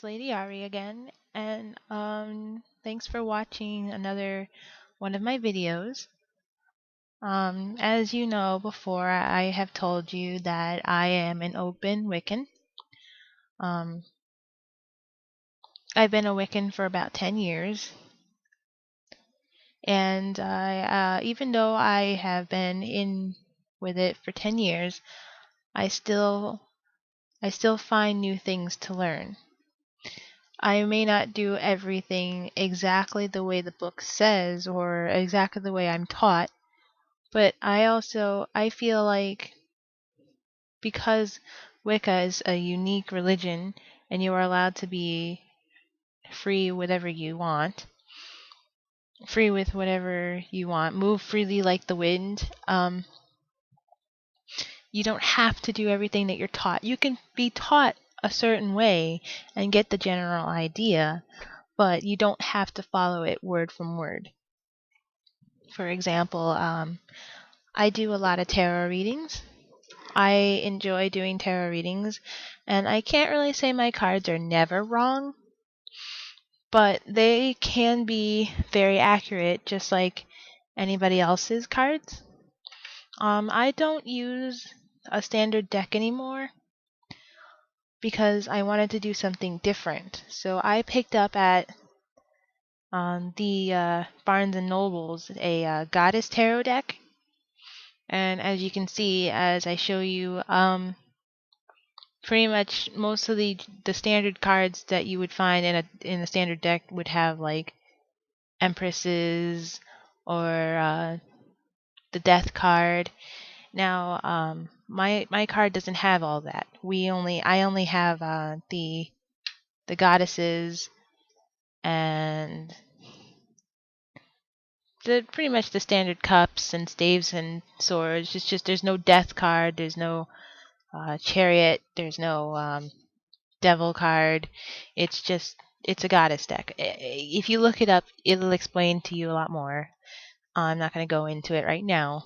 LadyArie again, and thanks for watching another one of my videos. As you know before, I have told you that I am an open Wiccan. Um, I've been a Wiccan for about 10 years, and even though I have been in with it for 10 years, I still find new things to learn. I may not do everything exactly the way the book says or exactly the way I'm taught, but I feel like because Wicca is a unique religion and you are allowed to be free whatever you want, free with whatever you want, move freely like the wind. You don't have to do everything that you're taught. You can be taught a certain way and get the general idea, but you don't have to follow it word from word. For example, I do a lot of tarot readings. I enjoy doing tarot readings, and I can't really say my cards are never wrong, but they can be very accurate, just like anybody else's cards. I don't use a standard deck anymore because I wanted to do something different. So I picked up at the Barnes and Nobles a Goddess Tarot deck. And as you can see, as I show you, pretty much most of the standard cards that you would find in a standard deck would have like Empresses or the Death card. Now, my card doesn't have all that. I only have the goddesses and pretty much the standard cups and staves and swords. It's just there's no Death card. There's no Chariot. There's no Devil card. It's a goddess deck. If you look it up, it'll explain to you a lot more. I'm not going to go into it right now.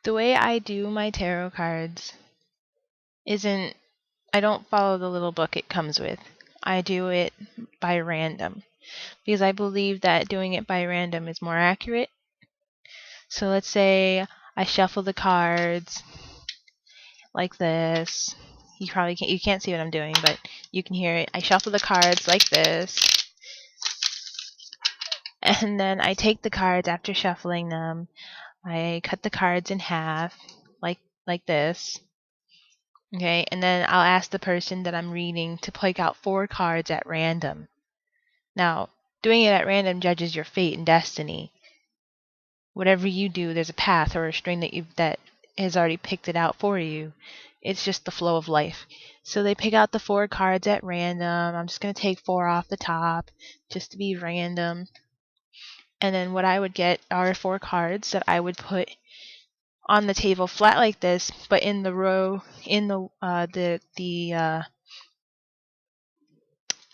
The way I do my tarot cards isn't. I don't follow the little book it comes with. I do it by random because I believe that doing it by random is more accurate. So let's say I shuffle the cards like this. You can't see what I'm doing, but you can hear it. I shuffle the cards like this, and then I take the cards after shuffling them. I cut the cards in half, like this. Okay, and then I'll ask the person that I'm reading to pick out 4 cards at random. Now, doing it at random judges your fate and destiny. Whatever you do, there's a path or a string that has already picked it out for you. It's just the flow of life. So they pick out the 4 cards at random. I'm just going to take 4 off the top just to be random. And then what I would get are 4 cards that I would put on the table flat like this, but in the row, in the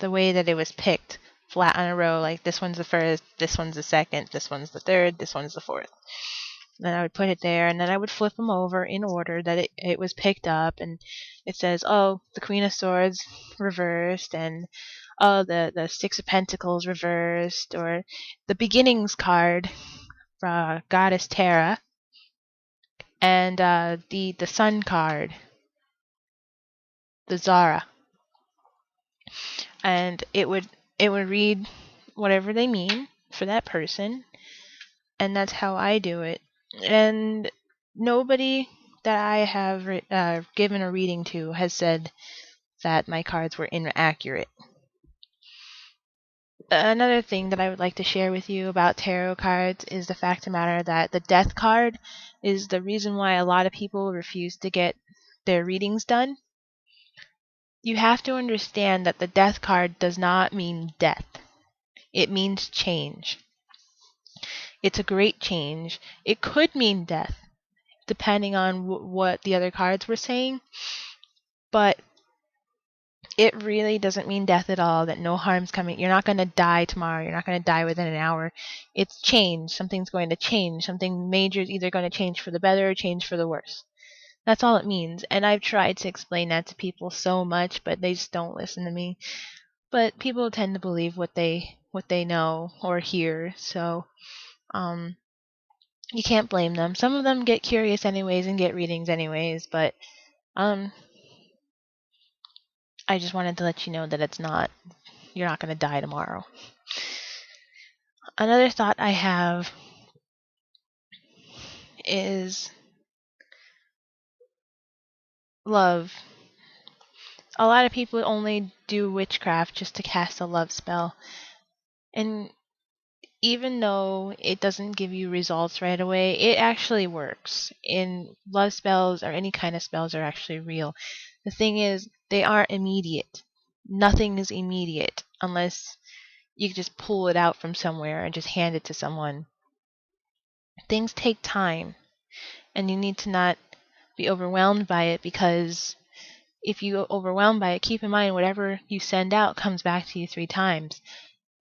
way that it was picked, flat on a row, like this one's the first, this one's the second, this one's the third, this one's the fourth. Then I would put it there, and then I would flip them over in order that it was picked up, and it says, oh, the Queen of Swords reversed, and oh, the 6 of Pentacles reversed, or the Beginnings card, Goddess Terra, and the Sun card, the Zara. And it would read whatever they mean for that person, and that's how I do it. And nobody that I have given a reading to has said that my cards were inaccurate. Another thing that I would like to share with you about tarot cards is the fact of the matter that the Death card is the reason why a lot of people refuse to get their readings done. You have to understand that the Death card does not mean death. It means change. It's a great change. It could mean death, depending on what the other cards were saying, but it really doesn't mean death at all, that no harm's coming. You're not going to die tomorrow. You're not going to die within an hour. It's change. Something's going to change. Something major is either going to change for the better or change for the worse. That's all it means. And I've tried to explain that to people so much, but they just don't listen to me. But people tend to believe what they know or hear, so um you can't blame them. Some of them get curious anyways and get readings anyways, but um I just wanted to let you know that you're not going to die tomorrow. Another thought I have is love. A lot of people only do witchcraft just to cast a love spell. And even though it doesn't give you results right away, it actually works. And love spells or any kind of spells are actually real. The thing is, they aren't immediate. Nothing is immediate unless you just pull it out from somewhere and just hand it to someone. Things take time, and you need to not be overwhelmed by it, because if you overwhelmed by it, keep in mind whatever you send out comes back to you 3 times.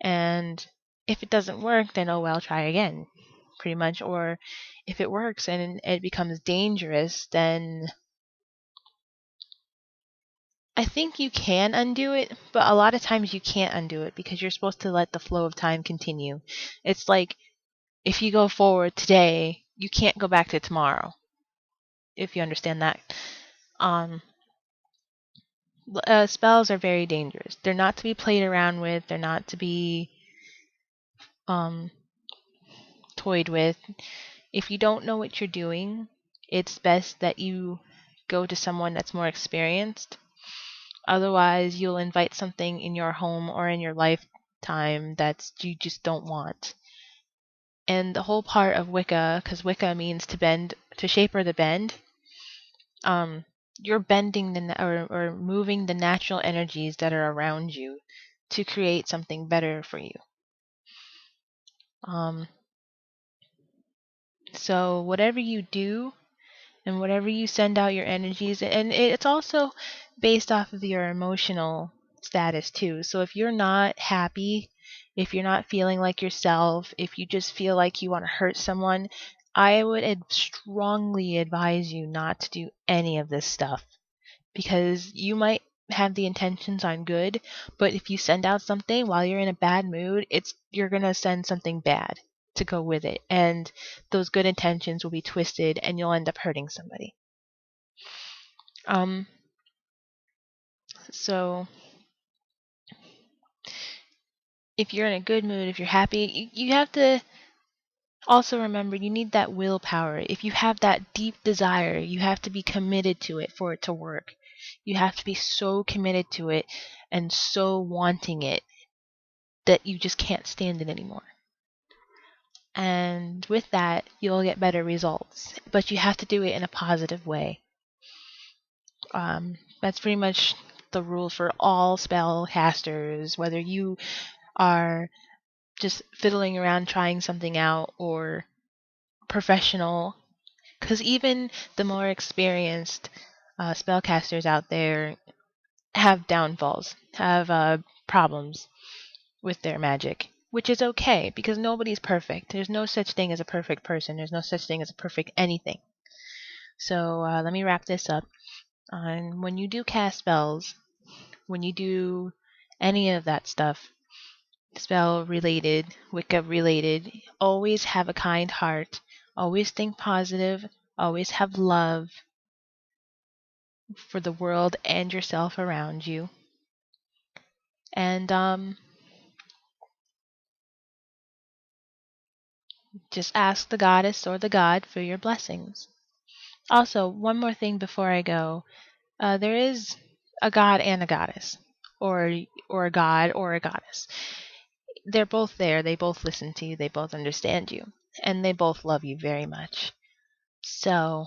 And if it doesn't work, then oh well, try again, pretty much. Or if it works and it becomes dangerous, then I think you can undo it, but a lot of times you can't undo it because you're supposed to let the flow of time continue. It's like if you go forward today, you can't go back to tomorrow, if you understand that. Um, Spells are very dangerous. They're not to be played around with. They're not to be um, toyed with. If you don't know what you're doing, it's best that you go to someone that's more experienced. Otherwise, you'll invite something in your home or in your lifetime that you just don't want. And the whole part of Wicca, because Wicca means to bend, to shape or to bend, um, you're bending or moving the natural energies that are around you to create something better for you. Um, so whatever you do and whatever you send out your energies, and it's also based off of your emotional status too. So if you're not happy, if you're not feeling like yourself, if you just feel like you want to hurt someone, I would strongly advise you not to do any of this stuff, because you might have the intentions on good, but if you send out something while you're in a bad mood, you're going to send something bad to go with it, and those good intentions will be twisted and you'll end up hurting somebody. Um so if you're in a good mood, if you're happy, you have to also remember you need that willpower. If you have that deep desire, you have to be committed to it for it to work. You have to be so committed to it and so wanting it that you just can't stand it anymore. And with that, you'll get better results. But you have to do it in a positive way. That's pretty much the rule for all spell casters, whether you are just fiddling around trying something out or professional. Because even the more experienced spellcasters out there have downfalls, have problems with their magic, which is okay because nobody's perfect. There's no such thing as a perfect person. There's no such thing as a perfect anything. So let me wrap this up. When you do cast spells, when you do any of that stuff, spell related, Wicca related, always have a kind heart. Always think positive. Always have love for the world and yourself around you. And just ask the goddess or the god for your blessings. Also, one more thing before I go. There is a god and a goddess, or a god or a goddess. They're both there. They both listen to you. They both understand you, and they both love you very much. So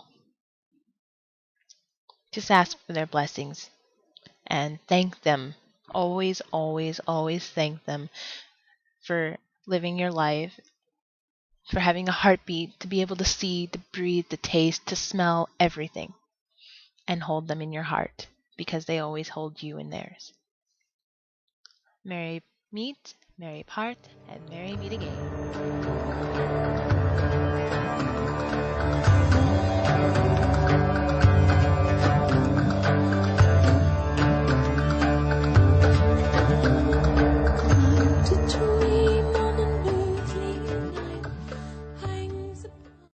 just ask for their blessings and thank them. Always, always, always thank them for living your life, for having a heartbeat, to be able to see, to breathe, to taste, to smell everything, and hold them in your heart because they always hold you in theirs. Merry meet, merry part, and merry meet again.